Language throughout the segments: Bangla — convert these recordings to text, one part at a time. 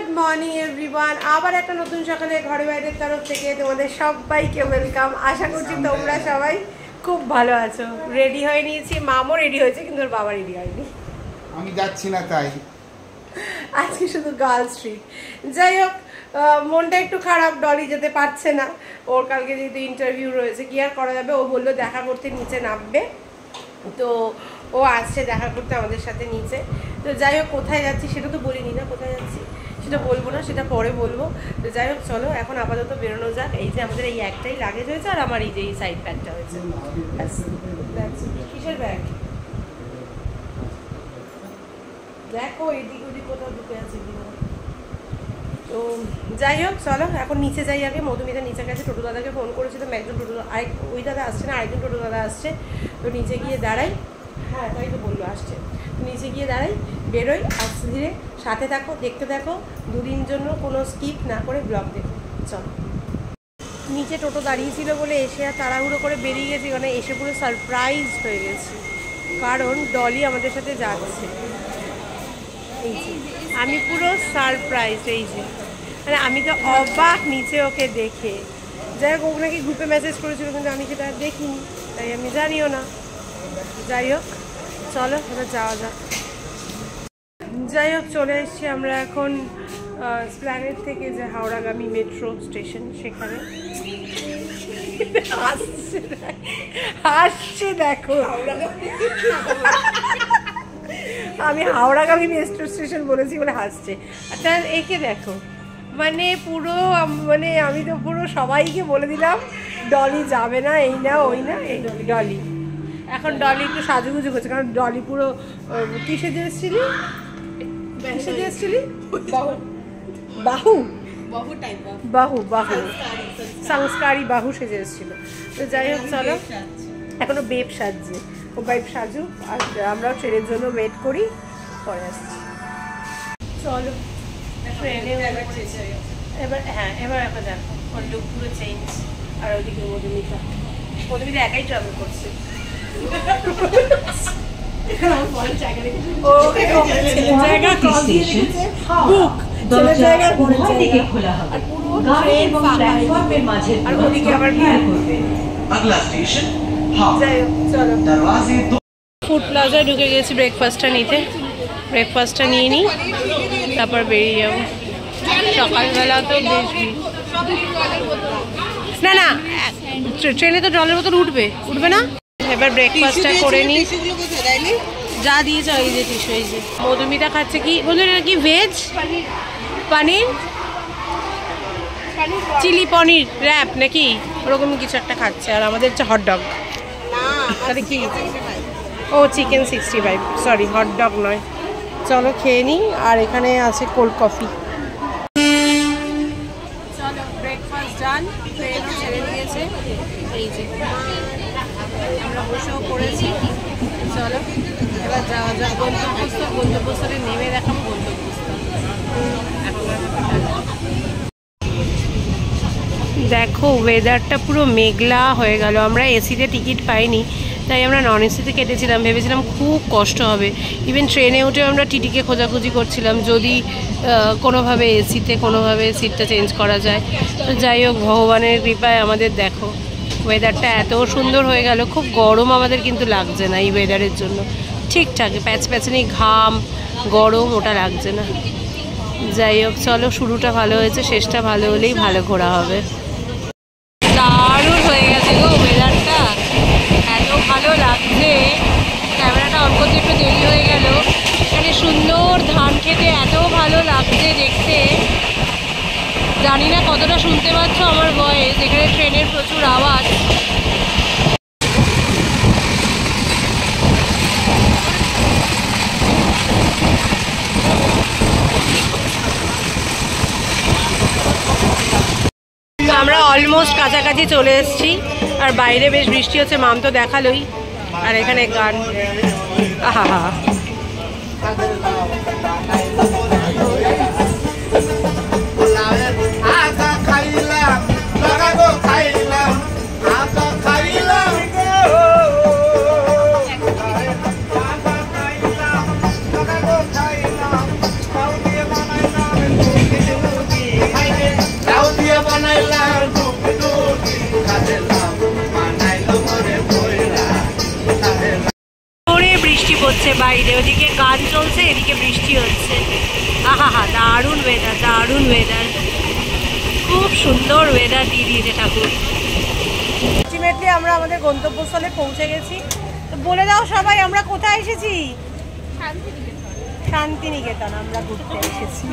গুড মর্নিং এভরিওয়ান, আবার একটা নতুন সকালে ঘরে বাইরের তরফ থেকে তোমাদের সবাইকে ওয়েলকাম। আশা করছি তোমরা সবাই খুব ভালো আছো। রেডি হয়ে নিয়েছি, মামও রেডি হয়েছে, কিন্তু ওর বাবা রেডি হয়নি। আমি যাচ্ছি না তাই আজকে শুধু গার্লস ট্রিপ। যাই হোক, মনটা একটু খারাপ, ডলি যেতে পারছে না। ওর কালকে যেহেতু ইন্টারভিউ রয়েছে, কি আর করা যাবে। ও বললো দেখা করতে নিচে নামবে, তো ও আসছে দেখা করতে আমাদের সাথে নিচে। তো যাই হোক, কোথায় যাচ্ছি সেটা তো বলিনি না, কোথায় যাচ্ছি সেটা বলবো না, সেটা পরে বলবো। তো যাই হোক, চলো এখন আপাতত বেরোনো যাক। এই যে আমাদের এই একটাই লাগেজ হয়েছে, আর আমার এই যে এই সাইড ব্যাগটা হয়েছে। কিসের ব্যাগ দেখো, এদিক ওদিক কোথাও ঢুকে আছে। তো যাই হোক, চলো এখন নিচে যাই আগে। মধুমিতা নিচে গেছে, টোটো দাদাকে ফোন করেছিলাম, একজন টোটো ওই দাদা আসছে না, আরেকজন টোটো দাদা আসছে। তো নিচে গিয়ে দাঁড়াই, হ্যাঁ তাই তো বললো আসছে। নিচে গিয়ে দাঁড়াই, বেরোই, আস্তে ধীরে সাথে থাকো, দেখতে থাকো, দুদিন জন্য কোনো স্কিপ না করে ব্লগ দেখো। চলো, নিচে টোটো দাঁড়িয়েছিল বলে এসে আর তাড়াহুড়ো করে বেরিয়ে গেছি, মানে এসে পুরো সারপ্রাইজ হয়ে গেছি, কারণ ডলি আমাদের সাথে যাচ্ছে। এই যে আমি পুরো সারপ্রাইজ, এই যে মানে আমি তো অবাক নিচে ওকে দেখে। যাই হোক, ও নাকি গ্রুপে মেসেজ করেছিল, কিন্তু আমি সেটা দেখিনি, তাই আমি জানিও না। যাই হোক, চলো এবার যাওয়া যাক। যাই হোক, চলে এসেছি আমরা এখন স্প্ল্যানেড থেকে, যে হাওড়াগামী মেট্রো স্টেশন, সেখানে। হাসছে দেখো, আমি হাওড়াগামী মেট্রো স্টেশন বলেছি বলে হাসছে। আচ্ছা একে দেখো, মানে পুরো মানে আমি তো পুরো সবাইকে বলে দিলাম ডলি যাবে না, এই না ওই না, এই ডলি। এখন ডলি একটু সাজুগুজু করছে, কারণ ডলি পুরো কি সেজে এসেছিলি, সেজে এসেছিলি বাহু বাহু বাহু সংস্কারী বাহু সেজে এসেছিল। তো যাই হোক, চলো এখনো বেব সাজছে, ও বেব সাজুক, আর আমরাও ট্রেনের জন্য ওয়েট করি, পরে আসছি। চলো ট্রেনে এবার, হ্যাঁ এবার একবার দেখো, ওর লুক পুরো চেঞ্জ। আর ওইদিকে মধুমিতা একাই ট্রাভেল করছে। ফুড প্লাজায় ঢুকে গেছি ব্রেকফাস্টটা নিতে। ব্রেকফাস্টটা নিয়ে নিই, তারপর বেরিয়ে যাবো। সকালবেলা তো বেশ, না না ট্রেনে তো জলের বোতল উঠবে না। এবার ব্রেকফাস্টটা করে নিই, যা দিয়েছে ওই যে টিস্যু। এই যে মধুমিতা খাচ্ছে কি বললেন, কি ভেজ পনির, চিলি পনির র্যাপ নাকি ওরকম কিছু একটা খাচ্ছে, আর আমাদের হচ্ছে হটডগ। তাহলে কি, ও চিকেন 65, সরি হটডগ নয়। চলো খেয়ে নিই, আর এখানে আছে কোল্ড কফি। চলো ব্রেকফাস্ট ডান, ট্রেনও ছেড়ে দিয়েছে। এই যে আমরা বসেও পড়েছি। চলো এবার যাওয়া যাক গন্তব্যস্থল। গন্তব্যস্থলে নেমে দেখাবো গন্তব্যস্থল। দেখো ওয়েদারটা পুরো মেঘলা হয়ে গেল। আমরা এসিতে টিকিট পাইনি, তাই আমরা নন এসিতে কেটেছিলাম। ভেবেছিলাম খুব কষ্ট হবে, ইভেন ট্রেনে উঠেও আমরা টিটিকে খোঁজাখুঁজি করছিলাম, যদি কোনোভাবে এসিতে কোনোভাবে সিটটা চেঞ্জ করা যায়। তো যাই হোক, ভগবানের কৃপায় আমাদের দেখো ওয়েদারটা এত সুন্দর হয়ে গেল। খুব গরম আমাদের কিন্তু লাগছে না এই ওয়েদারের জন্য, ঠিকঠাক প্যাচপ্যাচানি ঘাম গরম ওটা লাগছে না। যাই হোক, চলো শুরুটা ভালো হয়েছে, শেষটা ভালো হলেই ভালো ঘোরা হবে। দারুণ হয়ে গেছে গো ওয়েদারটা, এত ভালো লাগছে। ক্যামেরাটা অন করতে একটু দেরি হয়ে গেল। এখানে সুন্দর ধান খেতে এত ভালো লাগছে দেখতে। জানি না কতটা শুনতে পাচ্ছ আমার ভয়েস, এখানে ট্রেনের প্রচুর আওয়াজ। আমরা অলমোস্ট কাছাকাছি চলে এসেছি, আর বাইরে বেশ বৃষ্টি হচ্ছে, মাম তো দেখালোই। আর এখানে গান, আহা হা এদিকে বৃষ্টি হচ্ছে। আহা হা, দারুণ ওয়েদার, দারুণ ওয়েদার, খুব সুন্দর ওয়েদার দিয়ে দিয়েছে ঠাকুর। আলটিমেটলি আমরা আমাদের গন্তব্যস্থলে পৌঁছে গেছি। তো বলে দাও সবাই আমরা কোথায় এসেছি? শান্তিনিকেতন আমরা ঘুরতে এসেছি।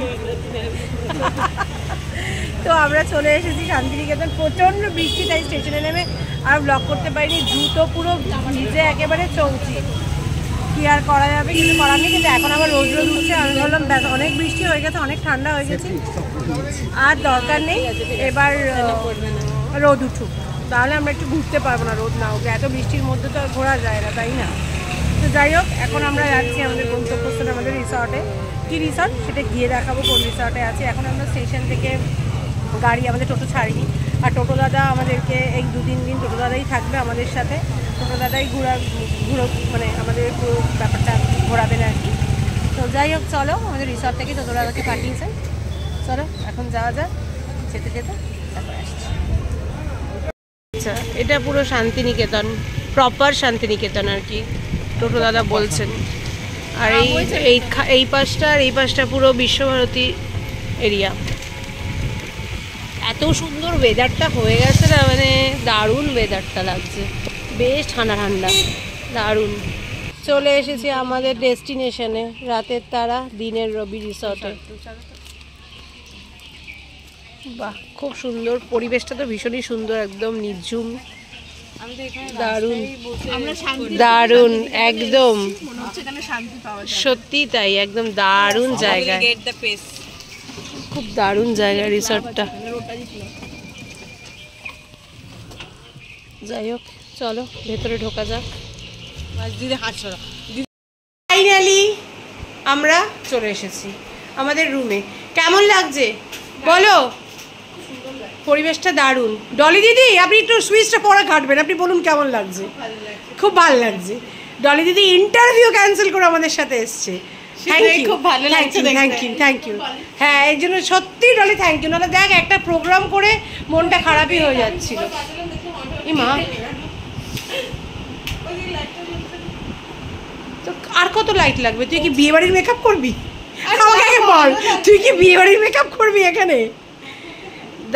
তো আমরা চলে এসেছি শান্তিনিকেতন। প্রচণ্ড বৃষ্টি, তাই স্টেশনে নেমে আর ব্লগ করতে পারিনি। জুতো পুরো ভিজে একেবারে চৌচি, কি আর করা যাবে, কিছু করার নেই। কিন্তু এখন আবার রোদ রোদ উঠছে। আমি বললাম অনেক বৃষ্টি হয়ে গেছে, অনেক ঠান্ডা হয়ে গেছে, আর দরকার নেই, এবার রোদ উঠুক, তাহলে আমরা একটু ঘুরতে পারবো না, রোদ না হোক। এত বৃষ্টির মধ্যে তো আর ঘোরা যায় না, তাই না? তো যাই হোক, এখন আমরা যাচ্ছি আমাদের গন্তব্যস্থলে, আমাদের রিসর্টে। কী রিসর্ট সেটা গিয়ে দেখাবো কোন রিসর্টে আছে। এখন আমরা স্টেশন থেকে গাড়ি, আমাদের টোটো ছাড়িনি, আর টোটো দাদা আমাদেরকে এই 2-3 দিন টোটো দাদাই থাকবে আমাদের সাথে। টোটো দাদাই ঘুরো মানে আমাদের পুরো ব্যাপারটা ঘোরাবেন আর কি। তো যাই হোক, চলো, আমাদের রিসর্ট থেকে টোটো দাদাকে পাঠিয়েছে। চলো এখন যাওয়া যাক, যেতে যেতে তারপর আসছি। আচ্ছা, এটা পুরো শান্তিনিকেতন, প্রপার শান্তিনিকেতন আর কি, টোটো দাদা বলছেন। আর এই পাশটা আর এই পাশটা পুরো বিশ্বভারতী এরিয়া। এত সুন্দর ওয়েদারটা হয়ে গেছে না, মানে দারুণ ওয়েদারটা লাগছে, বেশ ঠান্ডা ঠান্ডা, দারুণ। চলে এসেছি আমাদের ডেস্টিনেশনে, রাতের তারা দিনের রবি রিসর্টে। বাহ, খুব সুন্দর পরিবেশটা, তো ভীষণই সুন্দর, একদম নিঝুম, দারুণ দারুণ, একদম সত্যি তাই, একদম দারুণ জায়গা, খুব দারুণ জায়গা রিসর্টটা। যাই হোক, চলো ভেতরে ঢোকা যাক। ফাইনালি আমরা চলে এসেছি আমাদের রুমে। কেমন লাগছে বলো? পরিবেশটা দারুণ। ডলি দিদি, আপনি একটু সুইচটা পরে কাটবেন, আপনি বলুন কেমন লাগছে? খুব ভালো লাগছে। ডলি দিদি ইন্টারভিউ ক্যান্সেল করে আমাদের সাথে এসছে। খুব ভালো লাগছে, থ্যাংক ইউ। হ্যাঁ, এই জন্য সত্যি ডলি থ্যাংক ইউ। নাহলে দেখ, একটা প্রোগ্রাম করে মনটা খারাপই হয়ে যাচ্ছিল। এই মা, তো আর কত লাইট লাগবে? তুই কি বিয়ে বাড়ির মেকআপ করবি? আমাকে আগে বল, তুই কি বিয়ে বাড়ির মেকআপ করবি এখানে?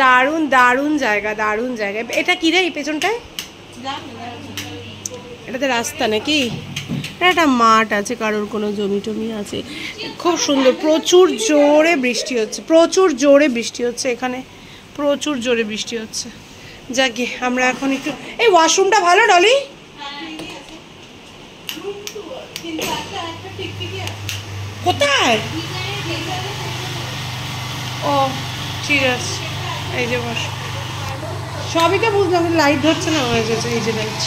দারুণ দারুণ জায়গা, দারুণ জায়গা। এটা কি রে এই পেছনটায়? এটাতে রাস্তা নাকি? একটা মাঠ আছে, কারোর কোনো জমি টমি আছে। খুব সুন্দর, প্রচুর জোরে বৃষ্টি হচ্ছে, প্রচুর জোরে বৃষ্টি হচ্ছে এখানে, প্রচুর জোরে বৃষ্টি হচ্ছে। যাকে আমরা এখন একটু, এই ওয়াশরুমটা ভালো ডলি? কোথায়? ও ঠিক আছে, এই যে বস, সবই তো বুঝলাম, লাইট ধরছে না, হয়ে গেছে এই যে লাইট।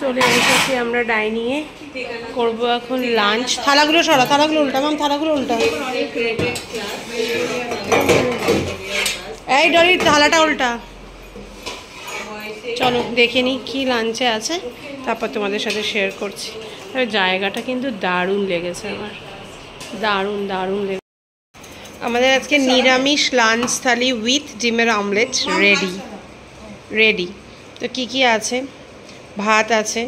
চলে এসেছি আমরা ডাইনিংয়ে, করবো এখন লাঞ্চ। থালাগুলো সরা, থালাগুলো উল্টা, মাম থালাগুলো উল্টা। এই ডলির থালাটা উল্টা। চলো দেখে নিই কী লাঞ্চে আছে, তারপর তোমাদের সাথে শেয়ার করছি। জায়গাটা কিন্তু দারুণ লেগেছে আমার, দারুণ দারুণ লেগেছে। আমাদের আজকে নিরামিষ লাঞ্চ থালি উইথ ডিমের অমলেট রেডি। তো কি কি আছে? ভাত আছে,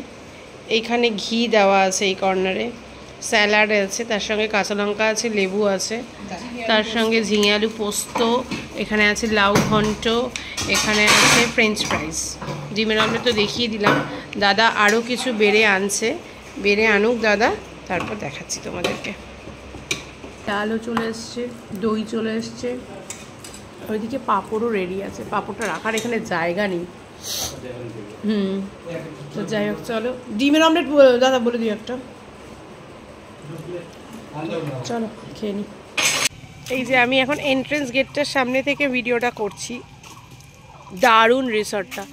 এইখানে ঘি দেওয়া আছে এই কর্নারে, স্যালাড আছে, তার সঙ্গে কাঁচা লঙ্কা আছে, লেবু আছে, তার সঙ্গে ঝিঙে আলু পোস্ত, এখানে আছে লাউ ঘন্ট, এখানে আছে ফ্রেঞ্চ ফ্রাইস। ডিমের অমলেট তো দেখিয়ে দিলাম। দাদা আরও কিছু বেড়ে আনছে, বেড়ে আনুক দাদা, তারপর দেখাচ্ছি তোমাদেরকে। ডালও চলে এসছে, দই চলে এসছে, ওইদিকে পাঁপড়ও রেডি আছে। পাঁপড়টা রাখার এখানে জায়গা নেই। তো যাই হোক, চলো ডিমের অমলেট দাদা বলে দিই একটা, চলো খেয়ে নিই। এই যে আমি এখন এন্ট্রেন্স গেটটার সামনে থেকে ভিডিওটা করছি। দারুণ রিসর্টটা,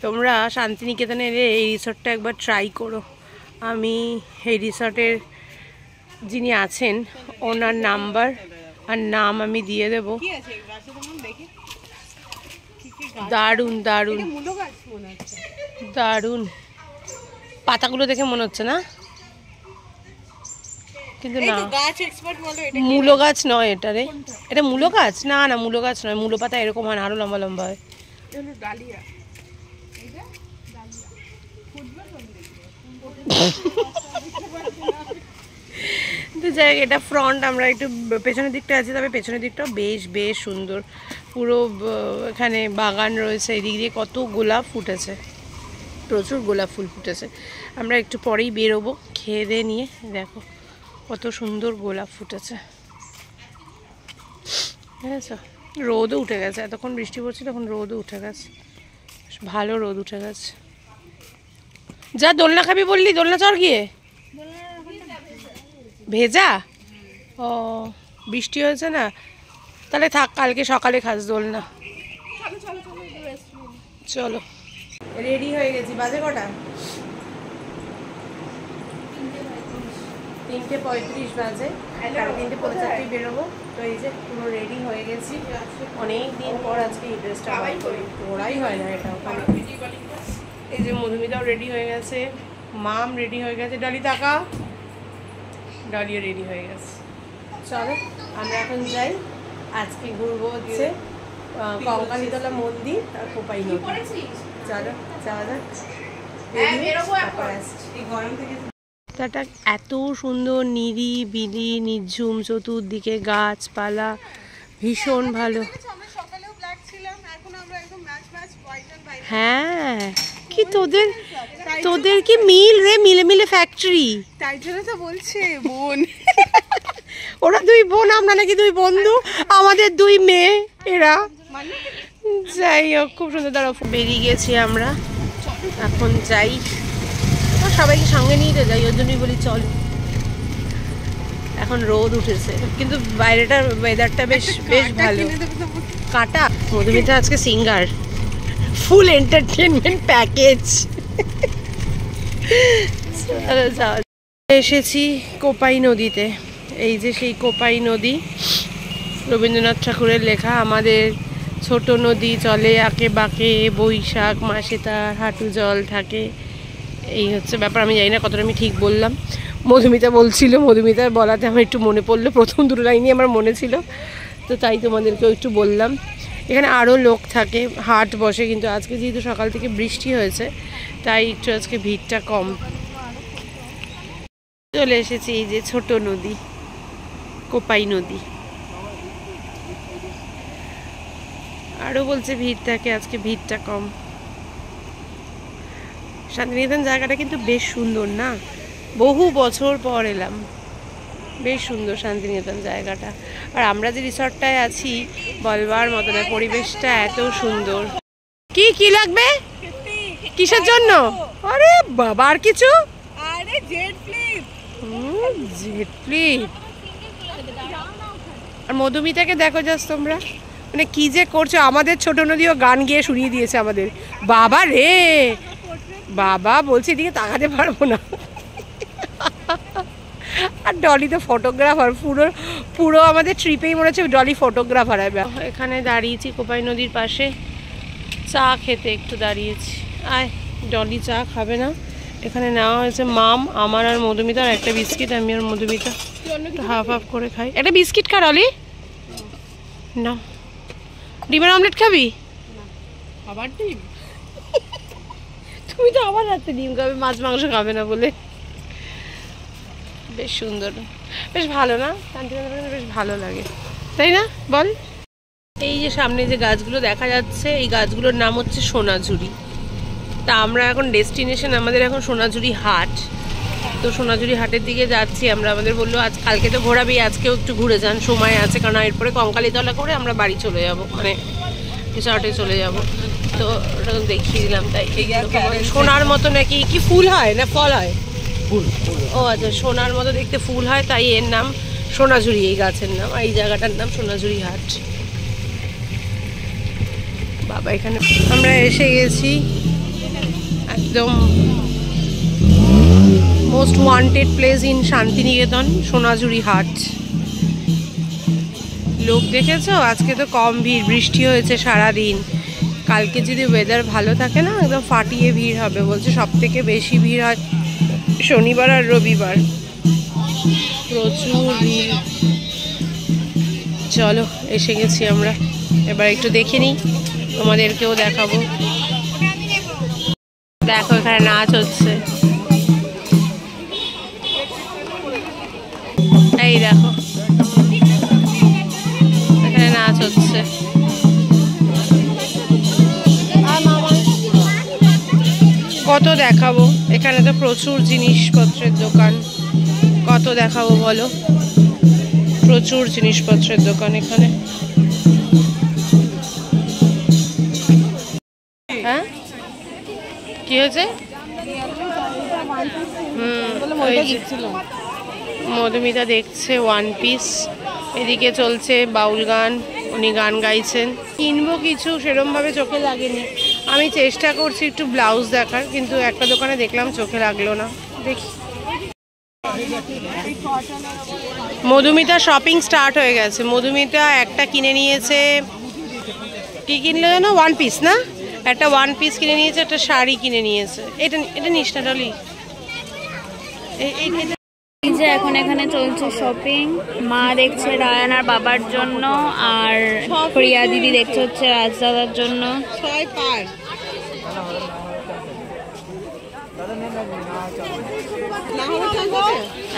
তোমরা শান্তিনিকেতনে এলে এই রিসর্টটা একবার ট্রাই করো। আমি এই রিসর্টের যিনি আছেন ওনার নাম্বার আর নাম আমি দিয়ে দেব। দারুণ দারুণ দারুণ, পাতাগুলো দেখে মনে হচ্ছে না, কিন্তু না মূলো গাছ নয় এটা রে, এটা মূলো গাছ না, না মূলো গাছ নয়, মূলো পাতা এরকম হয় না, আরো লম্বা লম্বা হয়। তো যাই, এটা ফ্রন্ট, আমরা একটু পেছনের দিকটা আছি, তবে পেছনের দিকটাও বেশ বেশ সুন্দর, পুরো এখানে বাগান রয়েছে, এদিক দিয়ে কত গোলাপ ফুটেছে, প্রচুর গোলাপ ফুল ফুটেছে। আমরা একটু পরেই বেরোবো খেয়ে দিয়ে নিয়ে, দেখো কত সুন্দর গোলাপ ফুটেছে, বুঝেছো? রোদও উঠে গেছে, এতক্ষণ বৃষ্টি পড়ছিল, এখন রোদও উঠে গেছে, ভালো রোদ উঠে গেছে। যা দোলনা খাবি বললি, দোলনা চড় গিয়ে ভেজা, ও বৃষ্টি হয়েছে না, তাহলে থাক, কালকে সকালে খাস দোলনা। চলো, রেডি হয়ে গেছি, বাজে কটা? 3:35 বাজে, 3:45 বেরোবো। তো এই যে পুরো রেডি হয়ে গেছি, অনেক দিন পর আজকে এই ড্রেসটা পরাই হয় না এটা ওখানে। এই যে মধুমিতাও রেডি হয়ে গেছে, মাম রেডি হয়ে গেছে, ডলি টাকা, ডলিও রেডি হয়ে গেছে। চলো আমরা এখন যাই, আজকে ঘুরবো হচ্ছে কঙ্কালীতলা মন্দির আর কোপাই নদী। চলো যাওয়া যাক, তারপর আসছি। রাস্তাটা এত সুন্দর, নিরিবিলি, নিঝুম, চতুর্দিকে গাছপালা, ভীষণ ভালো। হ্যাঁ, কি তোদের কি মিল রে, মিলে মিলে ফ্যাক্টরি, তাই জন্য তো বলছে বোন। ওরা 2 বোন, আমরা নাকি 2 বন্ধু, আমাদের 2 মেয়ে এরা। যাই হোক, খুব সুন্দর। দ্বারা বেরিয়ে গেছি আমরা, এখন যাই, সবাইকে সঙ্গে নিয়ে তো যাই, ওর জন্যই বলি চল। এখন রোদ উঠেছে, কিন্তু বাইরেটার ওয়েদারটা বেশ বেশ ভালো। কাটা মধুমিতা আজকে সিঙ্গার, ফুল এন্টারটেনমেন্ট প্যাকেজ। এসেছি কোপাই নদীতে, এই যে সেই কোপাই নদী, রবীন্দ্রনাথ ঠাকুরের লেখা। আমাদের ছোট নদী চলে আঁকে বাঁকে, বৈশাখ মাসে তার হাঁটু জল থাকে, এই হচ্ছে ব্যাপার। আমি জানি না কতটা আমি ঠিক বললাম, মধুমিতা বলছিল, মধুমিতার বলাতে আমার একটু মনে পড়লো, প্রথম 2 লাইনই আমার মনে ছিল, তো তাই তোমাদেরকেও একটু বললাম। এখানে আরও লোক থাকে, হাট বসে, কিন্তু আজকে যেহেতু সকাল থেকে বৃষ্টি হয়েছে তাই একটু আজকে ভিড়টা কম। চলে এসেছি এই যে ছোট নদী, কোপাই নদী। আরও বলছে ভিড় থাকে, আজকে ভিড়টা কম। শান্তিনিকেতন জায়গাটা কিন্তু বেশ সুন্দর না, বহু বছর পর এলাম, বেশ সুন্দর শান্তিনিকেতন জায়গাটা। আর আমরা যে রিসর্টটায় আছি বলবার মতো না, পরিবেশটা এত সুন্দর। কি কি লাগবে, কিসের জন্য? আরে বাবা, আর কিছু? আরে জেট ফ্লিপ, জেট ফ্লিপ। আর মধুমিতাকে দেখো জাস্ট তোমরা, মানে কি যে করছো। আমাদের ছোট নদীও গান গেয়ে শুনিয়ে দিয়েছে আমাদের। বাবা রে বাবা, বলছি এদিকে তাকাতে পারবো না। আর ডলি তো ফটোগ্রাফার, পুরো পুরো আমাদের ট্রিপেই মনে হচ্ছে ডলি ফটোগ্রাফার হবে। এখানে দাঁড়িয়েছি কোপাই নদীর পাশে, চা খেতে একটু দাঁড়িয়েছি। আয়, ডলি চা খাবে না, এখানে নেওয়া হয়েছে মাম, আমার আর মধুমিতার একটা বিস্কিট, আমি আর মধুমিতা হাফ হাফ করে খাই। একটা বিস্কিট খা ডলি, না ডিমের অমলেট খাবি? আবার ডিম? তুমি তো আবার রাতে ডিম খাবে, মাছ মাংস খাবে না বলে। বেশ সুন্দর, বেশ ভালো না শান্তিনিকেতনে, বেশ ভালো লাগে, তাই না বল? এই যে সামনে যে গাছগুলো দেখা যাচ্ছে, এই গাছগুলোর নাম হচ্ছে সোনাঝুরি। তা আমরা এখন ডেস্টিনেশন, আমাদের এখন সোনাঝুরি হাট। তো সোনাঝুরি হাটের দিকে যাচ্ছি আমরা। আমাদের বললো আজ, কালকে তো ঘোরাবেই, আজকেও একটু ঘুরে যান, সময় আছে, কারণ এরপরে কঙ্কালীতলা করে আমরা বাড়ি চলে যাব, মানে রিসর্টে চলে যাব। তো ওটা দেখিয়ে দিলাম। তাই সোনার মতো নাকি কি ফুল হয় না ফল হয়? ও আচ্ছা, সোনার মতো দেখতে ফুল হয়, তাই এর নাম সোনাঝুরি, এই গাছের নাম, আর এই জায়গাটার নাম সোনাঝুরি হাট। বাবা, এখানে আমরা এসে গেছি একদম most wanted place in Santiniketan, Sonajhuri Haat. লোক দেখেছো, আজকে তো কম ভিড়, বৃষ্টি হয়েছে সারাদিন। কালকে যদি ওয়েদার ভালো থাকে না, একদম ফাটিয়ে ভিড় হবে বলছে। সব থেকে বেশি ভিড় হয় শনিবার আর রবিবার, প্রচুর ভিড়। চলো, এসে গেছি আমরা, এবার একটু দেখে নিই, তোমাদেরকেও দেখাবো। দেখো এখানে নাচ হচ্ছে। দেখো, এখানে নাচ হচ্ছে। কত দেখাবো, এখানে তো প্রচুর জিনিসপত্রের দোকান, কত দেখাবো বলো, প্রচুর জিনিসপত্রের দোকান এখানে। হ্যাঁ কি হয়েছে? মধুমিতা দেখছে ওয়ান পিস, এদিকে চলছে বাউল গান, উনি গান গাইছেন। কিনবো কিছু সেরমভাবে চোখে লাগেনি, আমি চেষ্টা করছি একটু ব্লাউজ দেখার, কিন্তু একটা দোকানে দেখলাম চোখে লাগলো না, দেখি। মধুমিতা শপিং স্টার্ট হয়ে গেছে। মধুমিতা একটা কিনে নিয়েছে, কি কিনলো যেন, ওয়ান পিস না, একটা ওয়ান পিস কিনে নিয়েছে, একটা শাড়ি কিনে নিয়েছে। এটা এটা নিস না ডলি। এই যে এখন এখানে চলছে শপিং। মা দেখছে রায়ানার বাবার জন্য, আর প্রিয়া দিদি দেখছে হচ্ছে রাজদাদার জন্য।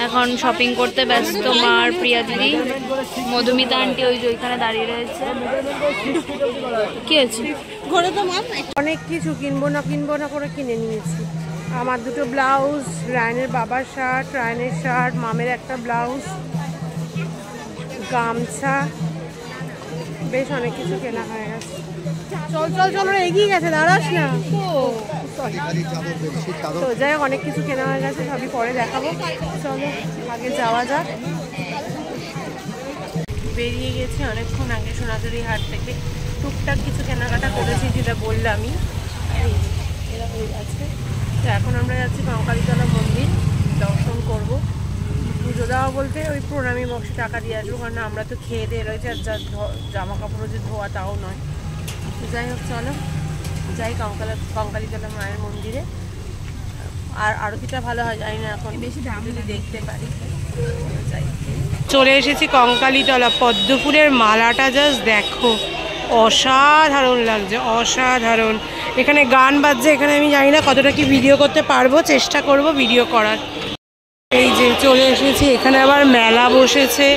এখন শপিং করতে ব্যস্ত মা আর প্রিয়া দিদি। মধুমিতা আন্টি ওই যে ওইখানে দাঁড়িয়ে রয়েছে। কি আছে ঘরে তো অনেক কিছু কিনবো না করে কিনে নিয়েছি। আমার দুটো ব্লাউজ, রায়নের বাবার শার্ট, রায়নের শার্ট, মামের একটা ব্লাউজ, গামছা, বেশ অনেক কিছু কেনা হয়ে গেছে। চল চল চল, এগিয়ে গেছে, দাঁড়াস না। তো যাই হোক, অনেক কিছু কেনা হয়ে গেছে, সবই পরে দেখাবো। চলো আগে যাওয়া যাক। বেরিয়ে গেছি অনেকক্ষণ আগে সোনাঝুরি হাট থেকে, টুকটাক কিছু কেনাকাটা করেছি যেটা বললামই, এরা হয়ে গেছে। তো এখন আমরা যাচ্ছি কঙ্কালীতলা মন্দির, দর্শন করব, পুজো দেওয়া বলতে ওই প্রণামী বক্সে টাকা দিয়ে আসবো, কারণ আমরা তো খেয়ে দিয়ে রয়েছে, আর যা জামা কাপড়ও যে ধোয়া তাও নয়। তো যাই হোক চলো যাই কঙ্কালীতলা মায়ের মন্দিরে। আর আরতিটা ভালো হয় জানি না, এখন বেশি দাম যদি দেখতে পারি। যাই, চলে এসেছি কঙ্কালীতলা। পদ্মফুলের মালাটা জাস্ট দেখো, অসাধারণ লাগছে, অসাধারণ। এখানে গান বাজছে, এখানে আমি জানি না কতটা কি ভিডিও করতে পারবো, চেষ্টা করব ভিডিও করার। এই যে চলে এসেছি, এখানে আবার মেলা বসেছে,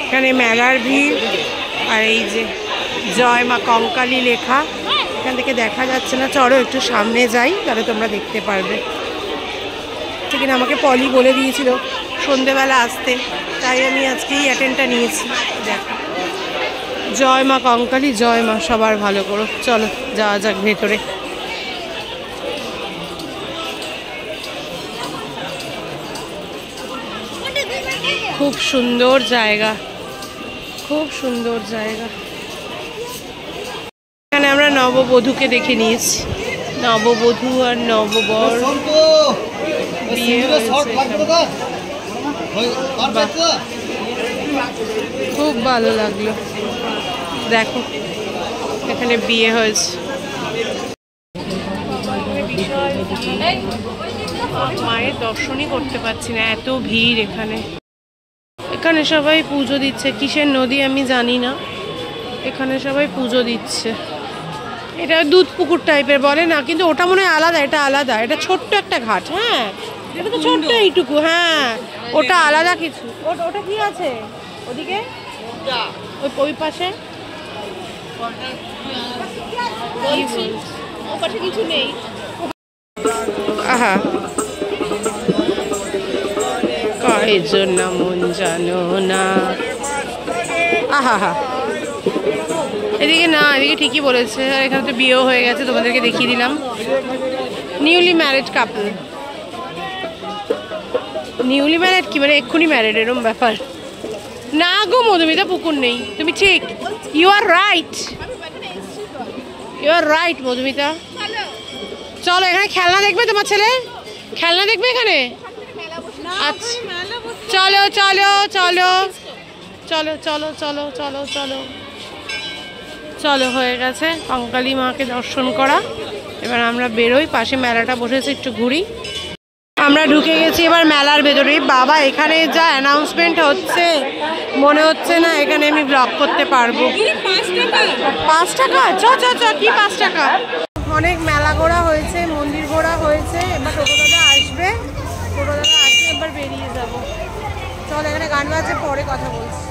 এখানে মেলার ভিড়। আর এই যে জয় মা কঙ্কালী লেখা, এখান থেকে দেখা যাচ্ছে না, চলো একটু সামনে যাই, তাহলে তোমরা দেখতে পারবে। ঠিক না, আমাকে পলি বলে দিয়েছিল সন্ধেবেলা আসতে, তাই আমি আজকেই অ্যাটেন্ডটা নিয়েছি। দেখো, জয় মা কঙ্কালী, জয় মা, সবার ভালো করো। চলো যাওয়া যাক ভেতরে। খুব সুন্দর জায়গা, খুব সুন্দর জায়গা। এখানে আমরা নববধূকে দেখে নিয়েছি, নববধূ আর নববর বিয়ে হয়েছে। খুব ভালো লাগলো, দেখো এখানে বিয়ে হয়েছে। মায়ের দর্শনই করতে পারছি না, এত ভিড় এখানে। এখানে সবাই পুজো দিচ্ছে, কিসের নদী আমি জানি না, এখানে সবাই পুজো দিচ্ছে। এটা দুধ পুকুর টাইপের বলে না, কিন্তু ওটা মনে হয় আলাদা, এটা আলাদা, এটা ছোট্ট একটা ঘাট। হ্যাঁ এটা তো ছোট্ট এইটুকু, হ্যাঁ ওটা আলাদা কিছু। ওটা কি আছে ওদিকে, ওই পাশে কিছু নেই। আহা, কয়জন না মন জানো না। আহা হা, এদিকে না, এদিকে ঠিকই বলেছে। আর এখানে তো বিয়েও হয়ে গেছে, তোমাদেরকে দেখিয়ে দিলাম। Newly married couple, newly married কি মানে এক্ষুনি ম্যারিড এরকম ব্যাপার না গো। মধুমিতা পুকুর নেই, তুমি ঠিক, you are right, you are right Madhumita. চলো এখানে খেলনা দেখবে, তোমার ছেলে খেলনা দেখবে এখানে। আচ্ছা চলো চলো চলো চলো চলো চলো চলো চলো চলো, হয়ে গেছে কঙ্কালী মাকে দর্শন করা। এবার আমরা বেরোই, পাশে মেলাটা বসেছে, একটু ঘুরি। আমরা ঢুকে গেছি এবার মেলার ভেতরে। বাবা এখানে যা অ্যানাউন্সমেন্ট হচ্ছে, মনে হচ্ছে না এখানে আমি ব্লগ করতে পারবো। 5 টাকা? চ চ চ, কি 5 টাকা? অনেক মেলা ঘোরা হয়েছে, মন্দির ঘোরা হয়েছে, এবার টোটো দাদা আসবে, টোটো দাদা আসলে এবার বেরিয়ে যাবো। চল এখানে গান বাজছে, পরে কথা বলছি।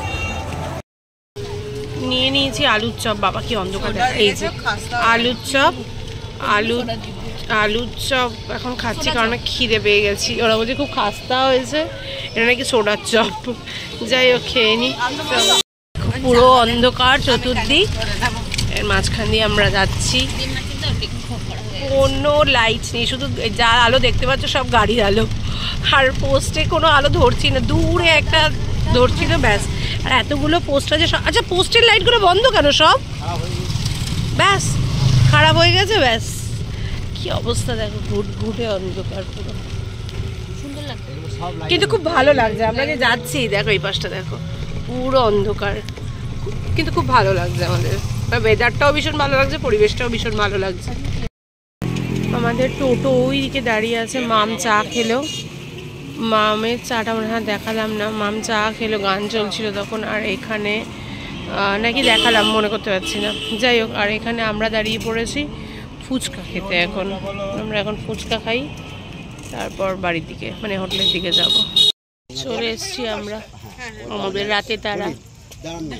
নিয়ে নিয়েছি আলুর চপ। বাবা কি অন্ধকার দেখা, এই যে আলুর চপ, আলুর চপ এখন খাচ্ছি কারণ খিদে পেয়ে গেছি। ওরা বলছে খুব খাস্তা হয়েছে, এটা নাকি সোডার চপ। যাই হোক খেয়ে নি। পুরো অন্ধকার চতুর্দিক, এর মাঝখান দিয়ে আমরা যাচ্ছি, কোনো লাইট নেই, শুধু যা আলো দেখতে পাচ্ছ সব গাড়ির আলো। আর পোস্টে কোনো আলো ধরছি না, দূরে একটা ধরছি না, ব্যাস। আর এতগুলো পোস্ট আছে, আচ্ছা পোস্টের লাইটগুলো বন্ধ কেন সব? ব্যাস খারাপ হয়ে গেছে, ব্যাস। কি অবস্থা দেখো, ঘুটঘুটে অন্ধকার পুরো, সুন্দর লাগছে কিন্তু খুব ভালো লাগছে। আমরা যে যাচ্ছি দেখো এই পাশটা দেখো, পুরো অন্ধকার, কিন্তু খুব ভালো লাগছে আমাদের। ওয়েদারটাও ভীষণ ভালো লাগছে, পরিবেশটাও ভীষণ ভালো লাগছে। আমাদের টোটো ওই দিকে দাঁড়িয়ে আছে। মাম চা খেলো, মামের চাটা মনে হয় দেখালাম না। মাম চা খেলো, গান চলছিল তখন। আর এখানে নাকি দেখালাম, মনে করতে পারছি না। যাই হোক, আর এখানে আমরা দাঁড়িয়ে পড়েছি ফুচকা খেতে। আমরা এখন ফুচকা খাই, তারপর বাড়ির দিকে মানে হোটেলের দিকে যাব। চলে এসছি আমরা আমাদের রাতে তারা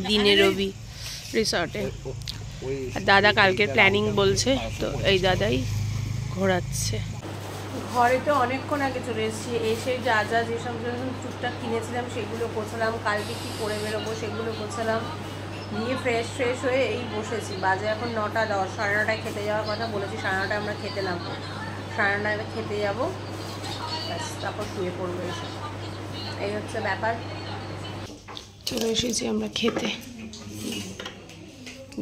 দিনে রবি রিসর্টে। আর দাদা কালকের প্ল্যানিং বলছে, তো এই দাদাই ঘোরাচ্ছে। ঘরে তো অনেকক্ষণ আগে চলে এসেছি, এসে যা যেসব টুকটাক কিনেছিলাম সেগুলো গোছালাম, কালকে কি পরে বেরোবো সেগুলো গোছালাম, নিয়ে ফ্রেশ হয়ে এই বসেছি। বাজে এখন 9:10, 9:30 খেতে যাওয়ার কথা বলেছি। 9:30 আমরা খেতে নামবো, 9:30 খেতে যাবো, ব্যাস তারপর শুয়ে পড়বো। এসে এই হচ্ছে ব্যাপার। চলে এসেছি আমরা খেতে,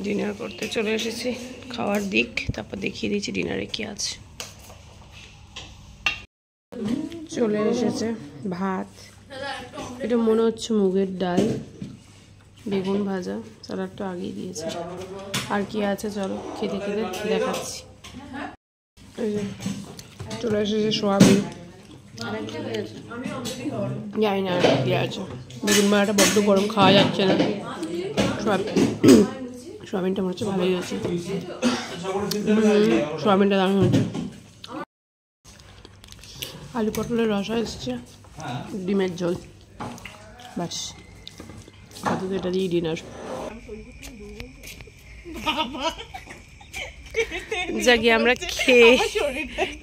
ডিনার করতে চলে এসেছি। খাওয়ার দিক তারপর দেখিয়ে দিচ্ছি ডিনারে কি আছে। চলে এসেছে ভাত, এটা মনে হচ্ছে মুগের ডাল, বেগুন ভাজা, স্যালাডটা আগেই দিয়েছে। আর কি আছে চলো খেতে খেতে দেখাচ্ছি। এই যে চলে এসেছে সোয়াবিন, জানি না কি আছে। বেগুন ভাজাটা বড্ড গরম, খাওয়া যাচ্ছে না। সোয়াবিনটা মনে হচ্ছে ভালোই হয়েছে, সোয়াবিনটা দারুণ হয়েছে। আলু পটলের রসা এসছে, ডিমের ঝোল, ব্যাস। আপাতত এটা দিয়েই ডিনার। যাকে আমরা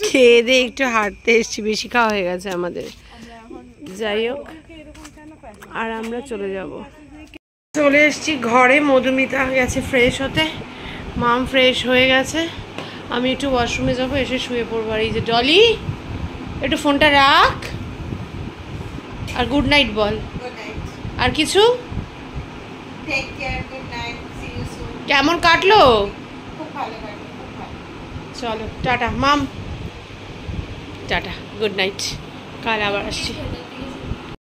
খেয়ে দিয়ে একটু হাঁটতে এসেছি, বেশি খাওয়া হয়ে গেছে আমাদের। যাই হোক, আর আমরা চলে যাব। চলে এসেছি ঘরে, মধুমিতা গেছে ফ্রেশ হতে, মাম ফ্রেশ হয়ে গেছে, আমি একটু ওয়াশরুমে যাবো, এসে শুয়ে পড়বো। আর এই যে ডলি, একটু ফোনটা রাখ আর গুড নাইট বল। আর কিছু? কেমন কাটলো? চলো টাটা মাম, টাটা, গুড নাইট, কাল আবার আসছি।